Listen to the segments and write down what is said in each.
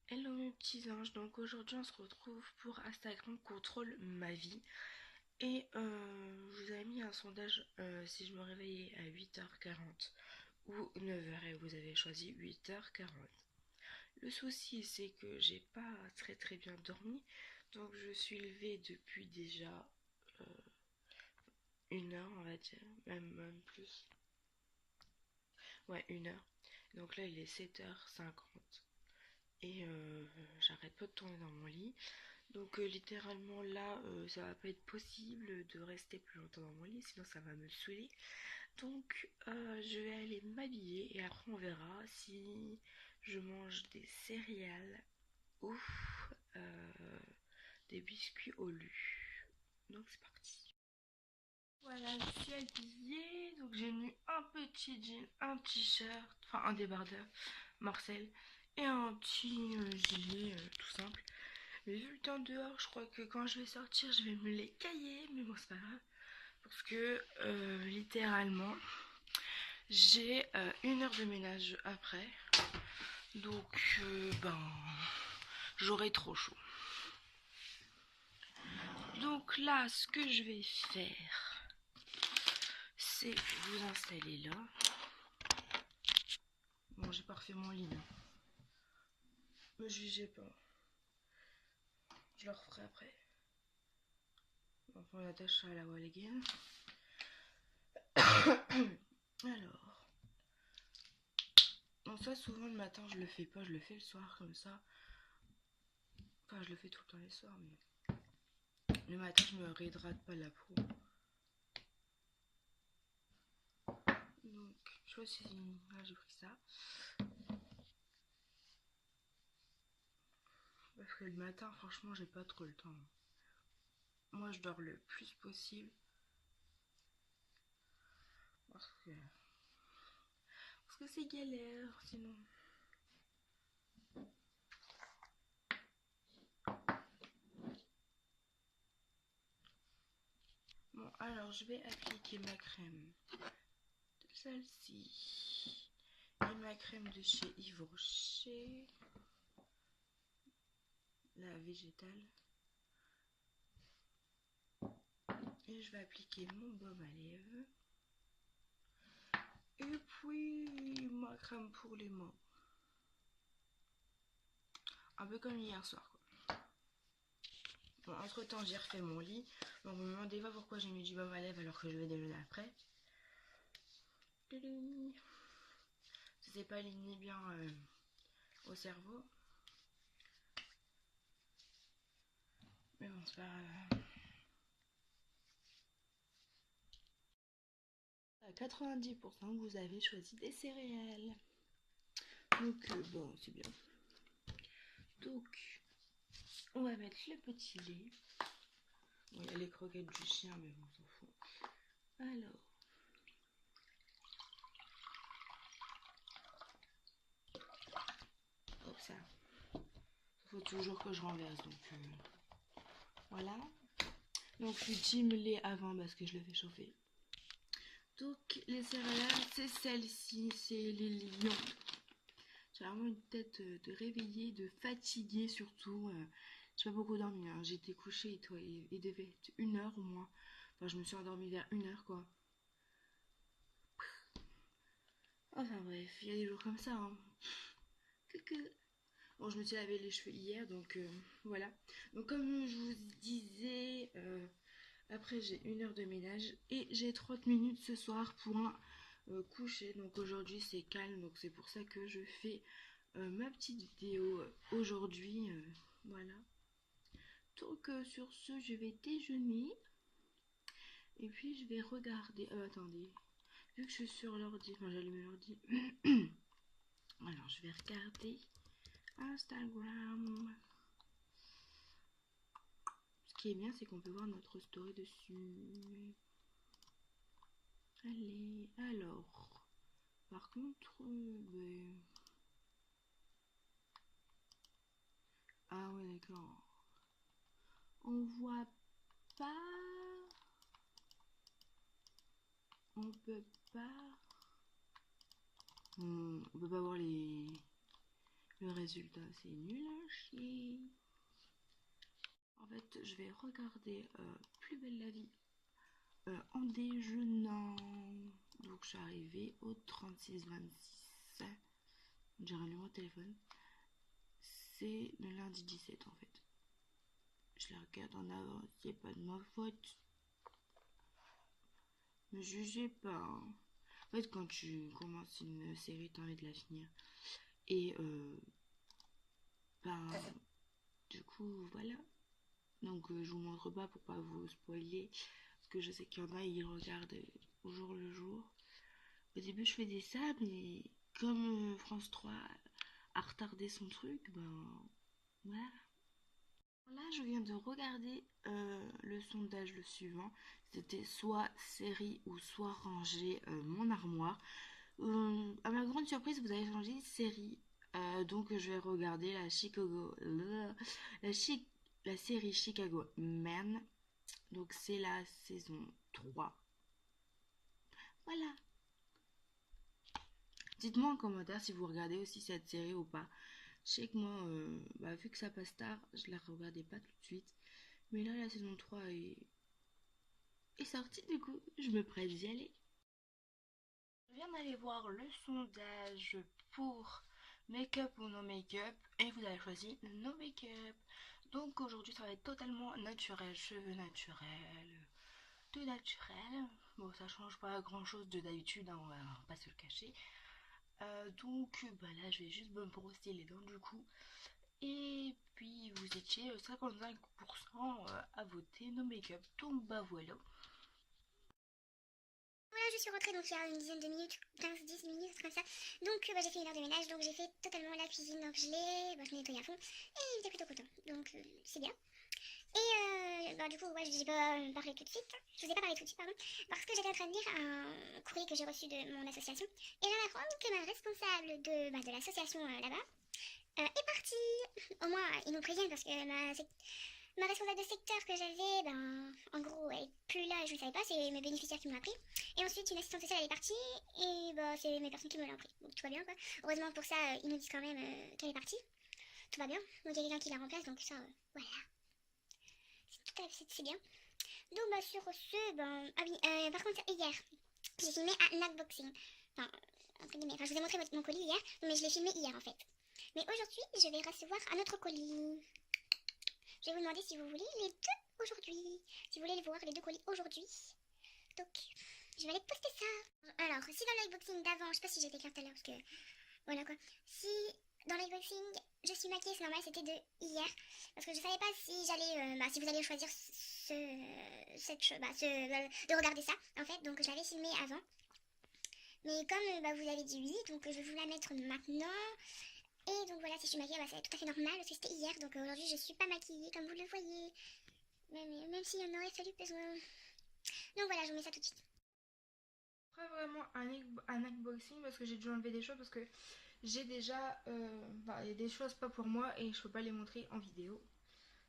Hello mes petits anges, donc aujourd'hui on se retrouve pour Instagram contrôle ma vie et je vous avais mis un sondage si je me réveillais à 8h40 ou 9h et vous avez choisi 8h40. Le souci c'est que j'ai pas très bien dormi, donc je suis levée depuis déjà euh, 1 heure on va dire, même plus, ouais 1 heure, donc là il est 7h50 et j'arrête pas de tourner dans mon lit. Donc littéralement là, ça va pas être possible de rester plus longtemps dans mon lit, sinon ça va me saouler. Donc je vais aller m'habiller et après on verra si je mange des céréales ou euh, des biscuits au lait. Donc c'est parti. Voilà, je suis habillée, donc j'ai mis un petit jean, un t-shirt, enfin un débardeur, Marcel, et un petit gilet tout simple. Mais vu le temps dehors, je crois que quand je vais sortir, je vais me les cailler. Mais bon, c'est pas grave. Parce que littéralement, j'ai 1 heure de ménage après. Donc, j'aurai trop chaud. Donc là, ce que je vais faire, c'est vous installer là. Bon, j'ai pas refait mon lit. Me jugez pas. Je le referai après. Enfin, on attache ça à la wall again. Alors. En fait, souvent le matin, je le fais pas, je le fais le soir comme ça. Enfin, je le fais tout le temps les soirs, mais le matin, je me réhydrate pas la peau. Donc, je vois si là j'ai pris ça. Parce que le matin, franchement, j'ai pas trop le temps. Moi, je dors le plus possible. Parce que c'est galère, sinon. Bon, alors, je vais appliquer ma crème de celle-ci. Et ma crème de chez Yves Rocher. La végétale. Et je vais appliquer mon baume à lèvres. Et puis ma crème pour les mains. Un peu comme hier soir, quoi. Bon, entre temps, j'ai refait mon lit. Donc, vous me demandez pas pourquoi j'ai mis du baume à lèvres alors que je vais déjeuner après. Ça s'est pas aligné bien au cerveau. Mais bon, c'est pas grave. À 90%, vous avez choisi des céréales. Donc, bon, c'est bien. Donc, on va mettre le petit lait. Bon, il y a les croquettes du chien, mais bon, on s'en fout. Alors, hop, ça. Faut toujours que je renverse, donc voilà. Donc, je dîme le lait avant parce que je le fais chauffer. Donc, les céréales, c'est celle-ci, c'est les lions. J'ai vraiment une tête de réveillée, de fatiguée surtout. J'ai pas beaucoup dormi, hein. J'étais couchée et toi, il devait être 1 heure au moins. Enfin, je me suis endormie vers 1 heure, quoi. Enfin bref, il y a des jours comme ça, hein. Bon, je me suis lavé les cheveux hier, donc voilà. Donc comme je vous disais, après j'ai 1 heure de ménage et j'ai 30 minutes ce soir pour un coucher. Donc aujourd'hui c'est calme, donc c'est pour ça que je fais ma petite vidéo aujourd'hui. Voilà. Donc sur ce, je vais déjeuner et puis je vais regarder. Attendez, vu que je suis sur l'ordi, enfin j'allume l'ordi. Alors je vais regarder Instagram. Ce qui est bien, c'est qu'on peut voir notre story dessus. Allez, alors. Par contre, ah ouais, d'accord. On voit pas. On peut pas. On peut pas voir les Le résultat, c'est nul à chier. En fait, je vais regarder Plus belle la vie en déjeunant. Donc, je suis arrivée au 36-26. J'ai un numéro de téléphone. C'est le lundi 17 en fait. Je la regarde en avance, c'est pas de ma faute. Me jugez pas. Hein. En fait, quand tu commences une série, t'as envie de la finir. Et ben, du coup, voilà. Donc, je vous montre pas pour pas vous spoiler. Parce que je sais qu'il y en a, ils regardent au jour le jour. Au début, je faisais ça, mais comme France 3 a retardé son truc, ben, voilà. Là, je viens de regarder le sondage le suivant. C'était soit série ou soit ranger mon armoire. À ma grande surprise, vous avez changé série. Donc, je vais regarder la série Chicago Man. Donc, c'est la saison 3. Voilà. Dites-moi en commentaire si vous regardez aussi cette série ou pas. Je sais que moi, vu que ça passe tard, je la regardais pas tout de suite. Mais là, la saison 3 est sortie, du coup, je me prête d'y aller. Je viens d'aller voir le sondage pour make-up ou no make-up et vous avez choisi no make-up. Donc aujourd'hui, ça va être totalement naturel, cheveux naturels, tout naturel. Bon, ça change pas grand-chose de d'habitude, hein, on va pas se le cacher. Donc là, je vais juste me brosser les dents du coup. Et puis vous étiez 55% à voter no make-up. Donc voilà. Voilà, je suis rentrée donc il y a une dizaine de minutes, 15-10 minutes, comme ça. Donc j'ai fait une heure de ménage, donc j'ai fait totalement la cuisine, donc je l'ai nettoyé à fond. Et j'étais plutôt content, donc c'est bien. Et du coup, ouais, je n'ai pas parlé tout de suite. Je vous ai pas parlé tout de suite, pardon. Parce que j'étais en train de lire un courrier que j'ai reçu de mon association. Et je viens d'apprendre que ma responsable de l'association là-bas est partie. Au moins, ils nous préviennent parce que ma responsable de secteur que j'avais, en gros, elle est plus là, je ne savais pas, c'est mes bénéficiaires qui m'ont appris. Et ensuite, une assistante sociale, elle est partie, et c'est mes personnes qui me l'ont appris. Donc tout va bien, quoi. Heureusement pour ça, ils nous disent quand même qu'elle est partie. Tout va bien. Donc il y a quelqu'un qui la remplace, donc ça, voilà. C'est bien. Donc sur ce, ah oui, par contre, hier, j'ai filmé un unboxing. Enfin, entre guillemets, je vous ai montré mon colis hier, mais je l'ai filmé hier en fait. Mais aujourd'hui, je vais recevoir un autre colis. Je vais vous demander si vous voulez les deux aujourd'hui. Si vous voulez les voir, les deux colis aujourd'hui. Donc, je vais aller poster ça. Alors, si dans l'unboxing d'avant, je sais pas si j'étais claire tout à l'heure, parce que voilà quoi. Si dans l'unboxing, je suis maquillée, c'est normal, c'était de hier. Parce que je savais pas si j'allais, si vous alliez choisir de regarder ça, en fait. Donc, je l'avais filmé avant. Mais comme vous avez dit oui, donc je vais vous la mettre maintenant. Et donc voilà, si je suis maquillée, c'est tout à fait normal parce que c'était hier. Donc aujourd'hui, je suis pas maquillée comme vous le voyez. Même s'il y en aurait fallu besoin. Donc voilà, je vous mets ça tout de suite. Pas vraiment un unboxing parce que j'ai dû enlever des choses parce que j'ai déjà il y a des choses pas pour moi et je peux pas les montrer en vidéo.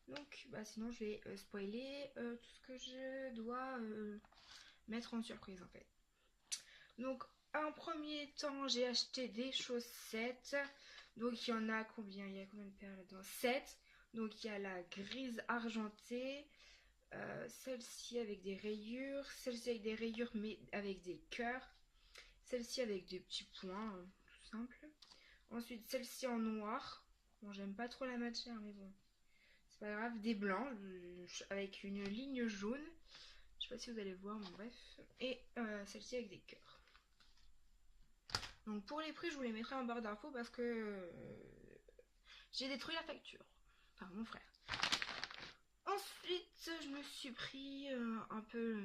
Donc sinon je vais spoiler tout ce que je dois mettre en surprise en fait. Donc en premier temps j'ai acheté des chaussettes. Donc il y en a combien? Il y a combien de paires là-dedans? 7. Donc il y a la grise argentée, celle-ci avec des rayures, celle-ci avec des rayures mais avec des cœurs, celle-ci avec des petits points, tout simple. Ensuite celle-ci en noir. Bon j'aime pas trop la matière mais bon. C'est pas grave, des blancs avec une ligne jaune. Je sais pas si vous allez voir, mais bref. Et celle-ci avec des cœurs. Donc pour les prix, je vous les mettrai en barre d'infos parce que j'ai détruit la facture. Enfin, mon frère. Ensuite, je me suis pris un peu.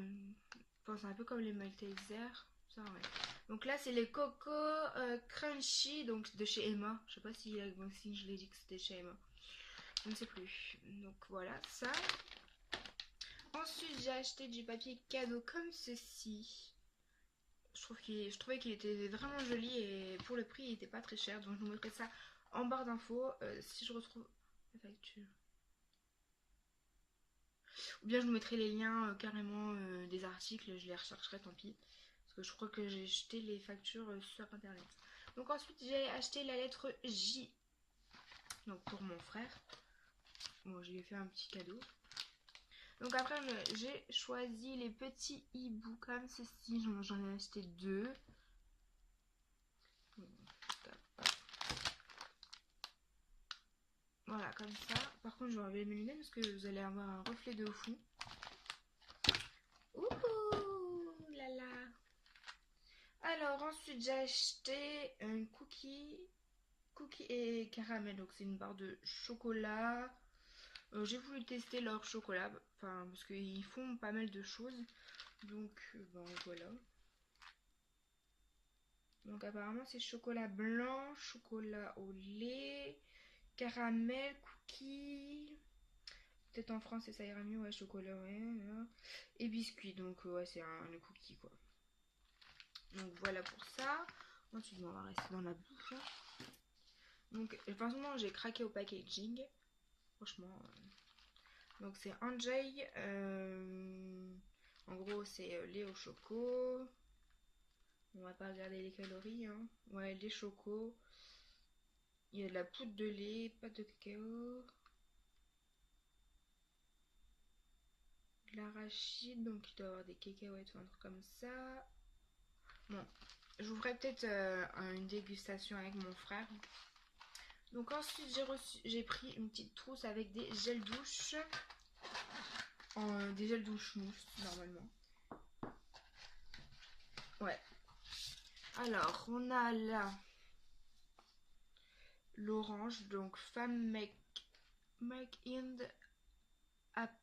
Enfin, c'est un peu comme les Malteser. Ça, ouais. Donc là, c'est les Coco Crunchy donc de chez Emma. Je sais pas si je l'ai dit que c'était chez Emma. Je ne sais plus. Donc voilà, ça. Ensuite, j'ai acheté du papier cadeau comme ceci. Je trouvais qu'il était vraiment joli et pour le prix, il était pas très cher. Donc, je vous mettrai ça en barre d'infos si je retrouve la facture. Ou bien je vous mettrai les liens carrément des articles, je les rechercherai, tant pis. Parce que je crois que j'ai jeté les factures sur internet. Donc ensuite j'ai acheté la lettre J Donc pour mon frère. Bon, je lui ai fait un petit cadeau. Donc après, j'ai choisi les petits hiboux comme ceci. J'en ai acheté 2. Voilà, comme ça. Par contre, je vais enlever mes lunettes parce que vous allez avoir un reflet de fou. Ouh là là. Alors ensuite, j'ai acheté un cookie et caramel. Donc c'est une barre de chocolat. J'ai voulu tester leur chocolat, enfin parce qu'ils font pas mal de choses. Donc ben voilà. Donc apparemment c'est chocolat blanc, chocolat au lait, caramel, cookie. Peut-être en français ça ira mieux, ouais, chocolat, ouais, ouais. Et biscuit, donc ouais, c'est un cookie quoi. Donc voilà pour ça. Ensuite on va rester dans la bouche. Donc franchement j'ai craqué au packaging. Franchement. Donc c'est Enjoy. En gros c'est lait au choco. On va pas regarder les calories. Hein. Ouais, lait choco. Il y a de la poudre de lait, pâte de cacao. De l'arachide, donc il doit y avoir des cacahuètes ou un truc comme ça. Bon, je vous ferai peut-être une dégustation avec mon frère. Donc ensuite j'ai pris une petite trousse avec des gels douche. Des gels douche mousse normalement. Ouais. Alors on a là l'orange, donc femme make in appin,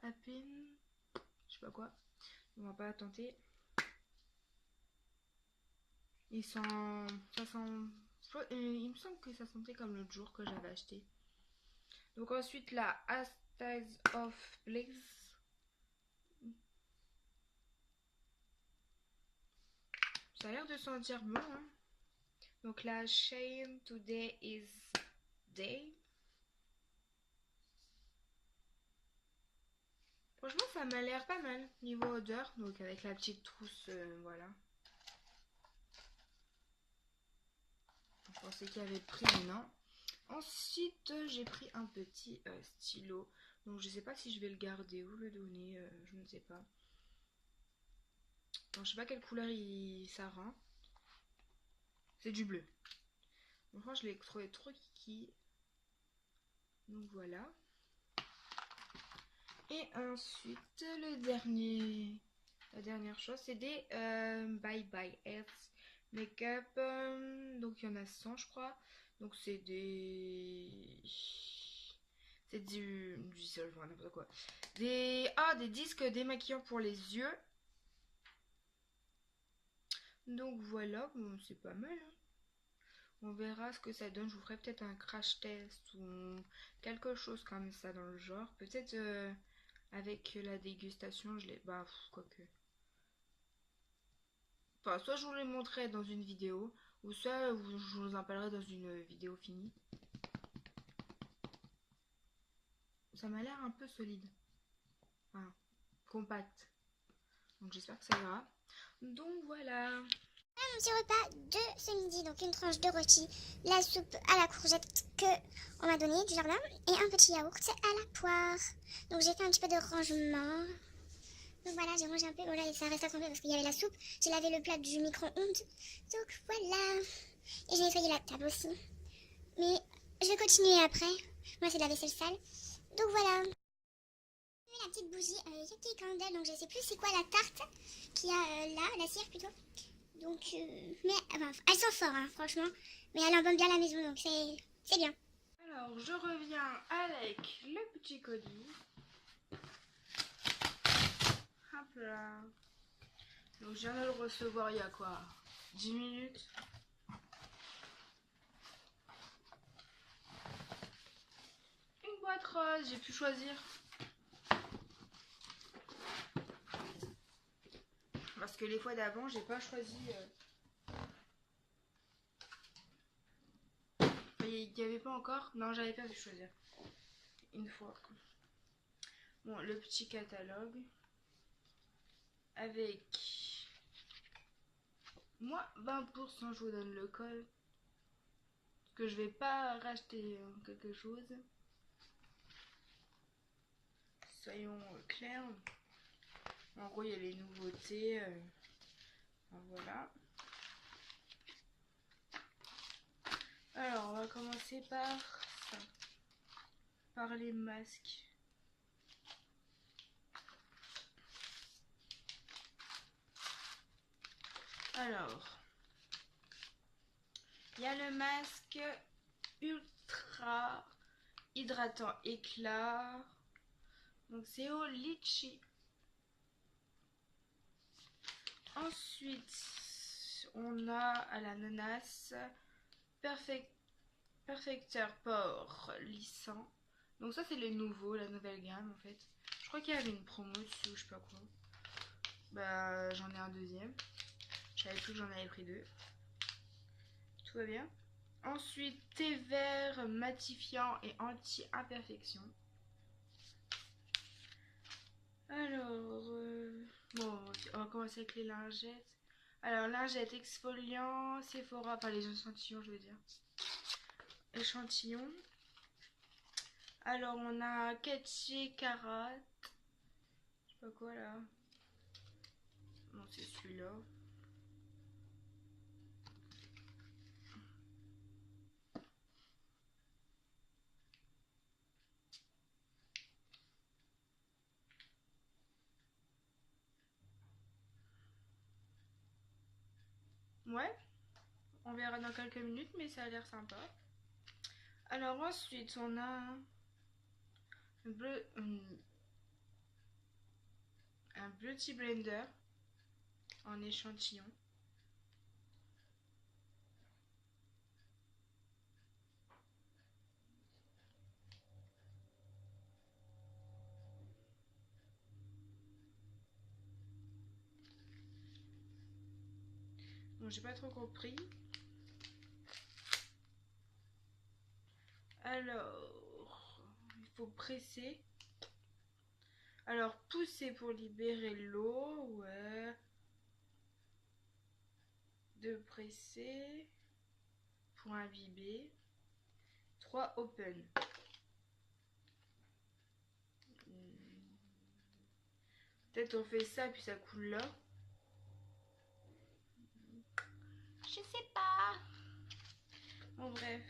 je sais pas quoi. On va pas tenter. Il sent, ça sent, il me semble que ça sentait comme l'autre jour que j'avais acheté. Donc ensuite la Astas of Bliss. Ça a l'air de sentir bon. Hein. Donc la Shane Today is Day. Franchement ça m'a l'air pas mal niveau odeur. Donc avec la petite trousse, voilà. Je pensais qu'il y avait pris, mais non. Ensuite, j'ai pris un petit stylo. Donc, je sais pas si je vais le garder ou le donner. Je ne sais pas. Donc, je sais pas quelle couleur ça rend. C'est du bleu. Donc, franchement, je l'ai trouvé trop kiki. Donc, voilà. Et ensuite, la dernière chose, c'est des Bye Bye Earth Makeup. Donc, il y en a 100, je crois. Donc, c'est des... C'est du dissolvant, n'importe quoi. Des disques démaquillants pour les yeux. Donc voilà, bon, c'est pas mal. Hein. On verra ce que ça donne. Je vous ferai peut-être un crash test ou quelque chose comme ça dans le genre. Peut-être avec la dégustation, je l'ai... Bah, quoique. Enfin, soit je vous les montrerai dans une vidéo, ou soit je vous en parlerai dans une vidéo finie. Ça m'a l'air un peu solide. Enfin, compact. Donc j'espère que ça ira. Donc voilà. Mon petit repas de ce midi, donc une tranche de rôti, la soupe à la courgette que on m'a donnée du jardin et un petit yaourt à la poire. Donc j'ai fait un petit peu de rangement. Donc voilà, j'ai rangé un peu. Voilà, et ça reste à tremper parce qu'il y avait la soupe. J'ai lavé le plat du micro-ondes. Donc voilà. Et j'ai nettoyé la table aussi. Mais je vais continuer après. Moi, c'est de la vaisselle sale. Donc voilà. La petite bougie Yeti Candle, donc je sais plus c'est quoi la tarte qu'il y a là, la cire plutôt. Donc, mais enfin, elle sent fort, hein, franchement. Mais elle embaume bien la maison, donc c'est bien. Alors, je reviens avec le petit colis. Hop là. Donc, je viens de le recevoir il y a quoi 10 minutes. Une boîte rose, j'ai pu choisir. Parce que les fois d'avant, j'ai pas choisi. Il n'y avait pas encore. Non, j'avais pas pu choisir. Une fois. Bon, le petit catalogue. Avec moi 20%, je vous donne le code. que je vais pas racheter quelque chose. Soyons clairs. En gros, il y a les nouveautés. Voilà. Alors, on va commencer par ça. Par les masques. Alors, il y a le masque ultra hydratant éclat. Donc c'est au litchi. Ensuite, on a à l'ananas perfecteur pore lissant. Donc ça c'est les nouveaux, la nouvelle gamme en fait. Je crois qu'il y avait une promo dessus ou je sais pas quoi. Bah j'en ai un deuxième. Je savais plus que j'en avais pris deux. Tout va bien. Ensuite, thé vert matifiant et anti-imperfection. Alors, bon, on va commencer avec les lingettes. Alors, lingettes exfoliant, Sephora, enfin les échantillons, je veux dire. Échantillons. Alors, on a Ketchi Karat. Je sais pas quoi là. Non, c'est celui-là. Ouais, on verra dans quelques minutes, mais ça a l'air sympa. Alors ensuite, on a un Beauty Blender en échantillon. Bon, j'ai pas trop compris. Alors, il faut presser. Alors, pousser pour libérer l'eau, ouais. De presser pour imbiber. 3 open. Peut-être on fait ça puis ça coule là. Je sais pas. Bon bref.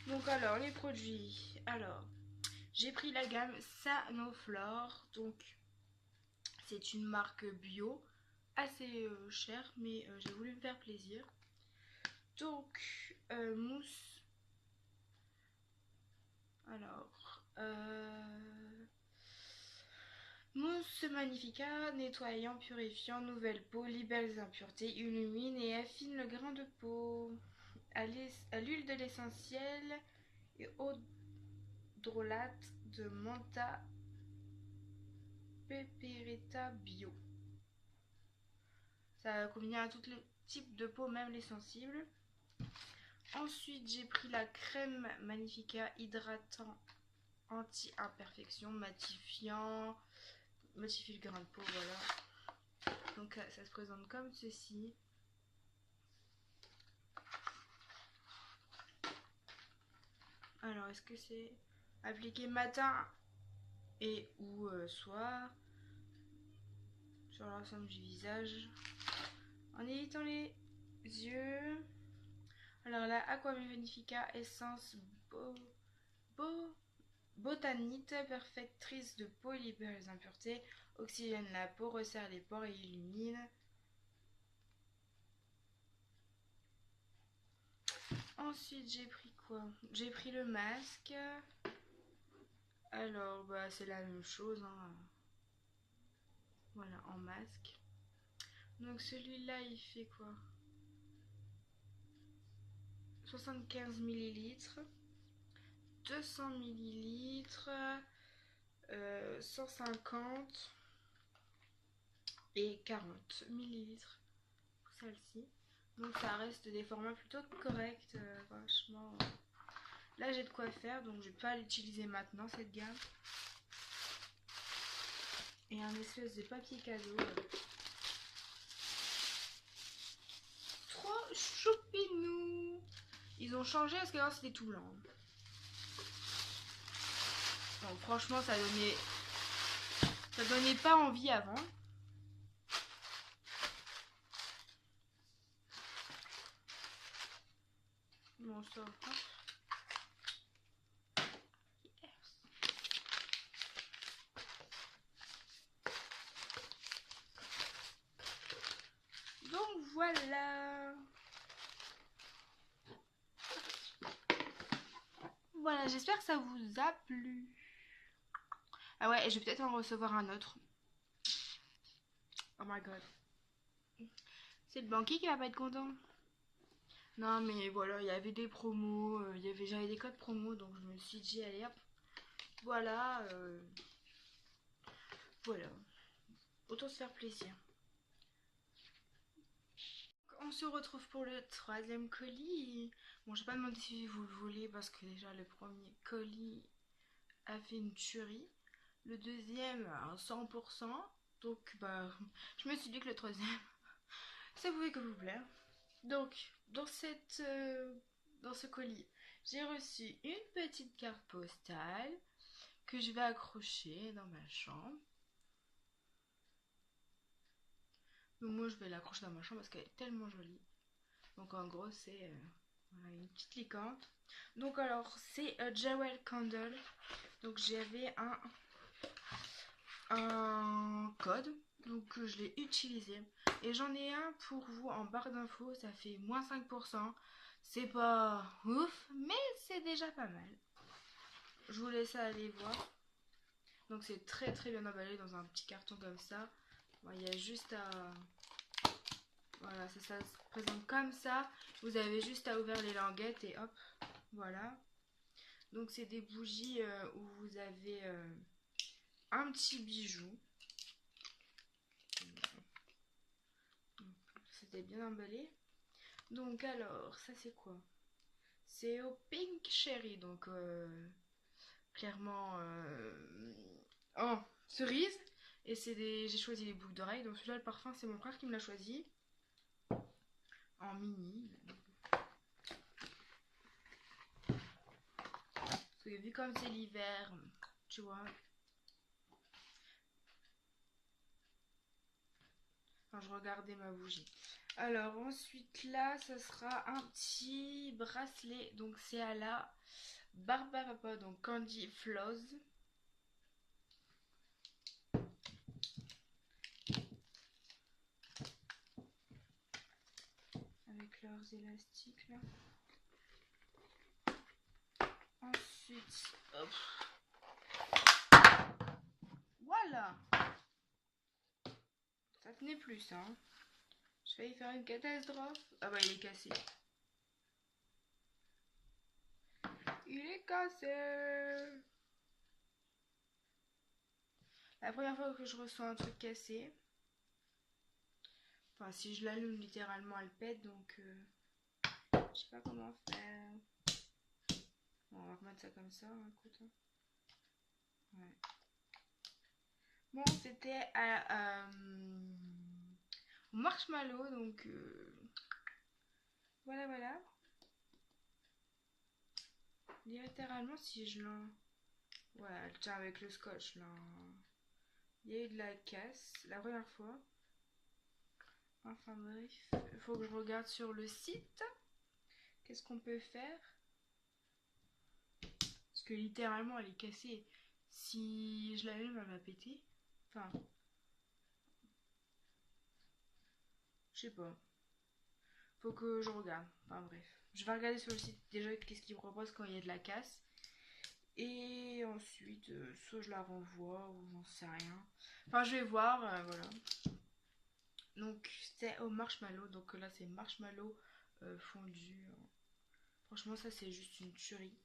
Donc alors les produits. Alors j'ai pris la gamme Sanoflore. Donc c'est une marque bio. Assez chère mais j'ai voulu me faire plaisir. Donc mousse. Alors mousse Magnifica, nettoyant, purifiant, nouvelle peau, libère les impuretés, illumine et affine le grain de peau. À l'huile de l'essentiel et eau drolate de Manta Peperita Bio. Ça convient à tous les types de peau, même les sensibles. Ensuite, j'ai pris la crème Magnifica hydratant anti-imperfection, matifiant, matifie le grain de peau, voilà. Donc ça se présente comme ceci. Alors, est-ce que c'est appliqué matin et ou soir sur l'ensemble du visage en évitant les yeux. Alors la Aqua Magnifica Essence Botanite, perfectrice de peau, libère les impuretés, oxygène la peau, resserre les pores et illumine. Ensuite j'ai pris quoi? J'ai pris le masque. Alors bah c'est la même chose hein. Voilà, en masque. Donc celui-là il fait quoi? 75 ml, 200 ml, 150 et 40 ml pour celle-ci. Donc ça reste des formats plutôt corrects, franchement. Là j'ai de quoi faire, donc je vais pas l'utiliser maintenant cette gamme. Et un espèce de papier cadeau. Trop choupinou. Ils ont changé parce que là c'était tout blanc. Bon, franchement ça donnait pas envie avant. Bon ça. Yes. Donc voilà. Voilà, j'espère que ça vous a plu. Ah ouais, et je vais peut-être en recevoir un autre. Oh my god. C'est le banquier qui va pas être content. Non mais voilà, il y avait des promos, j'avais des codes promos, donc je me suis dit allez hop. Voilà, voilà. Autant se faire plaisir. On se retrouve pour le troisième colis. Bon, j'ai pas demandé si vous le voulez parce que déjà le premier colis a fait une tuerie. Le deuxième à 100%. Donc bah je me suis dit que le troisième ça pouvait que vous plaire. Donc dans ce colis, j'ai reçu une petite carte postale que je vais accrocher dans ma chambre. Donc moi je vais l'accrocher dans ma chambre parce qu'elle est tellement jolie. Donc en gros c'est voilà, une petite licorne. Donc alors c'est Jewel Candle. Donc j'avais un code. Donc je l'ai utilisé. Et j'en ai un pour vous en barre d'infos. Ça fait moins 5%. C'est pas ouf, mais c'est déjà pas mal. Je vous laisse aller voir. Donc c'est très très bien emballé dans un petit carton comme ça. Bon, il y a juste à... Voilà, ça se présente comme ça. Vous avez juste à ouvrir les languettes et hop, voilà. Donc c'est des bougies où vous avez un petit bijou. C'était bien emballé. Donc alors, ça c'est quoi? C'est au pink cherry, donc clairement oh, cerise. Et j'ai choisi les boucles d'oreilles. Donc celui-là, le parfum, c'est mon frère qui me l'a choisi. En mini. Parce que vu comme c'est l'hiver, tu vois. Enfin, je regardais ma bougie. Alors ensuite là, ça sera un petit bracelet. Donc c'est à la Barbapapa, donc Candy Floss. Avec leurs élastiques là. Ensuite, hop. Voilà. Ça tenait plus, hein. J'ai failli faire une catastrophe. Ah bah il est cassé. Il est cassé. La première fois que je reçois un truc cassé. Enfin, si je l'allume littéralement, elle pète, donc je sais pas comment faire. Bon, on va remettre ça comme ça, hein, écoute. Ouais. Bon, c'était au marshmallow, donc voilà, voilà. Littéralement, si je l'en... Ouais, elle tient avec le scotch, là. Il y a eu de la casse la première fois. Enfin bref, il faut que je regarde sur le site. Qu'est-ce qu'on peut faire? Parce que littéralement, elle est cassée. Si je l'allume, elle va péter. Enfin... Je sais pas. Faut que je regarde. Enfin bref. Je vais regarder sur le site déjà qu'est-ce qu'ils proposent quand il y a de la casse. Et ensuite, soit je la renvoie ou j'en sais rien. Enfin, je vais voir, voilà. Donc, c'est au marshmallow. Donc là, c'est marshmallow fondu. Franchement, ça, c'est juste une tuerie.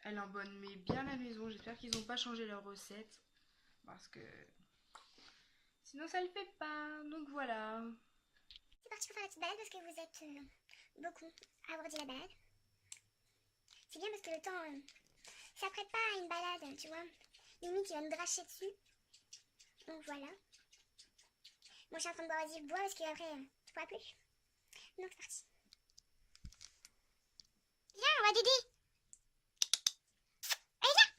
Elle embonne bien la maison. J'espère qu'ils n'ont pas changé leur recette. Parce que sinon, ça le fait pas. Donc voilà. C'est parti pour faire la petite balade parce que vous êtes beaucoup à avoir dit la balade. C'est bien parce que le temps, ça prête pas à une balade, tu vois. Limite, il va me dracher dessus. Donc voilà. Bon, je suis en train de boire du bois parce qu'après, je pourrai plus. Donc c'est parti. Viens, on va t'aider. Allez, viens.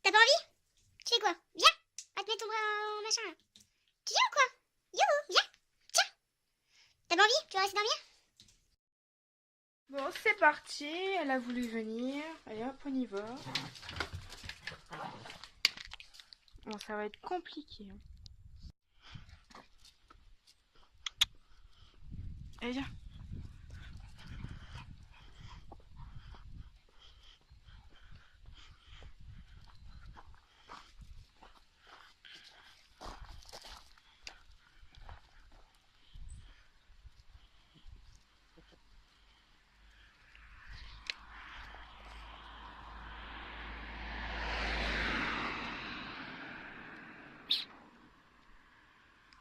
T'as pas envie? Tu fais quoi? Viens. On va te mettre ton bras en machin là. Tu viens ou quoi? Youhou, viens. Tiens. T'as pas envie? Tu vas rester dormir? Bon, c'est parti, elle a voulu venir. Allez hop, on y va. Bon, ça va être compliqué. Allez, viens.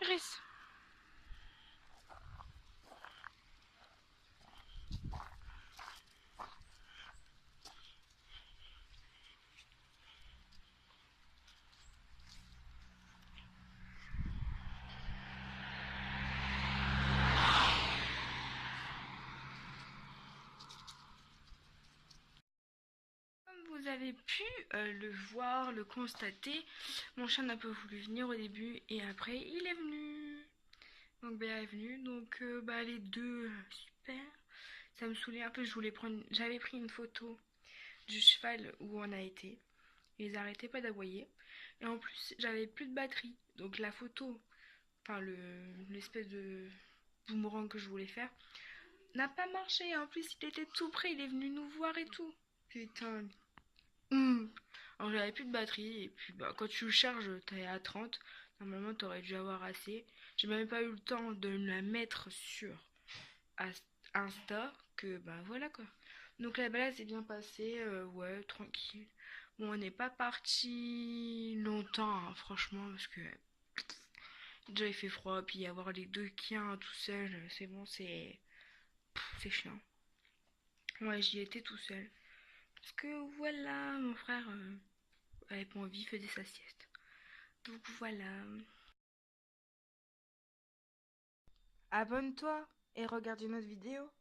Iris. Comme vous avez pu le voir, le constater, mon chat n'a pas voulu venir au début et après il est venu. Donc Béa est venue, donc les deux, super. Ça me saoulait un peu, j'avais pris une photo du cheval où on a été. Ils arrêtaient pas d'aboyer. Et en plus, j'avais plus de batterie. Donc la photo, enfin l'espèce de boomerang que je voulais faire, n'a pas marché. En plus, il était tout près, il est venu nous voir et tout. Putain. Alors j'avais plus de batterie et puis quand tu le charges, t'es à 30. Normalement, t'aurais dû avoir assez. J'ai même pas eu le temps de la mettre sur Insta que voilà quoi. Donc la balade s'est bien passée, ouais, tranquille. Bon, on n'est pas parti longtemps, hein, franchement, parce que déjà il fait froid, puis avoir les deux chiens tout seul, c'est bon, c'est chiant. Ouais, j'y étais tout seul. Parce que voilà, mon frère avait pas envie, il faisait sa sieste. Donc voilà. Abonne-toi et regarde une autre vidéo.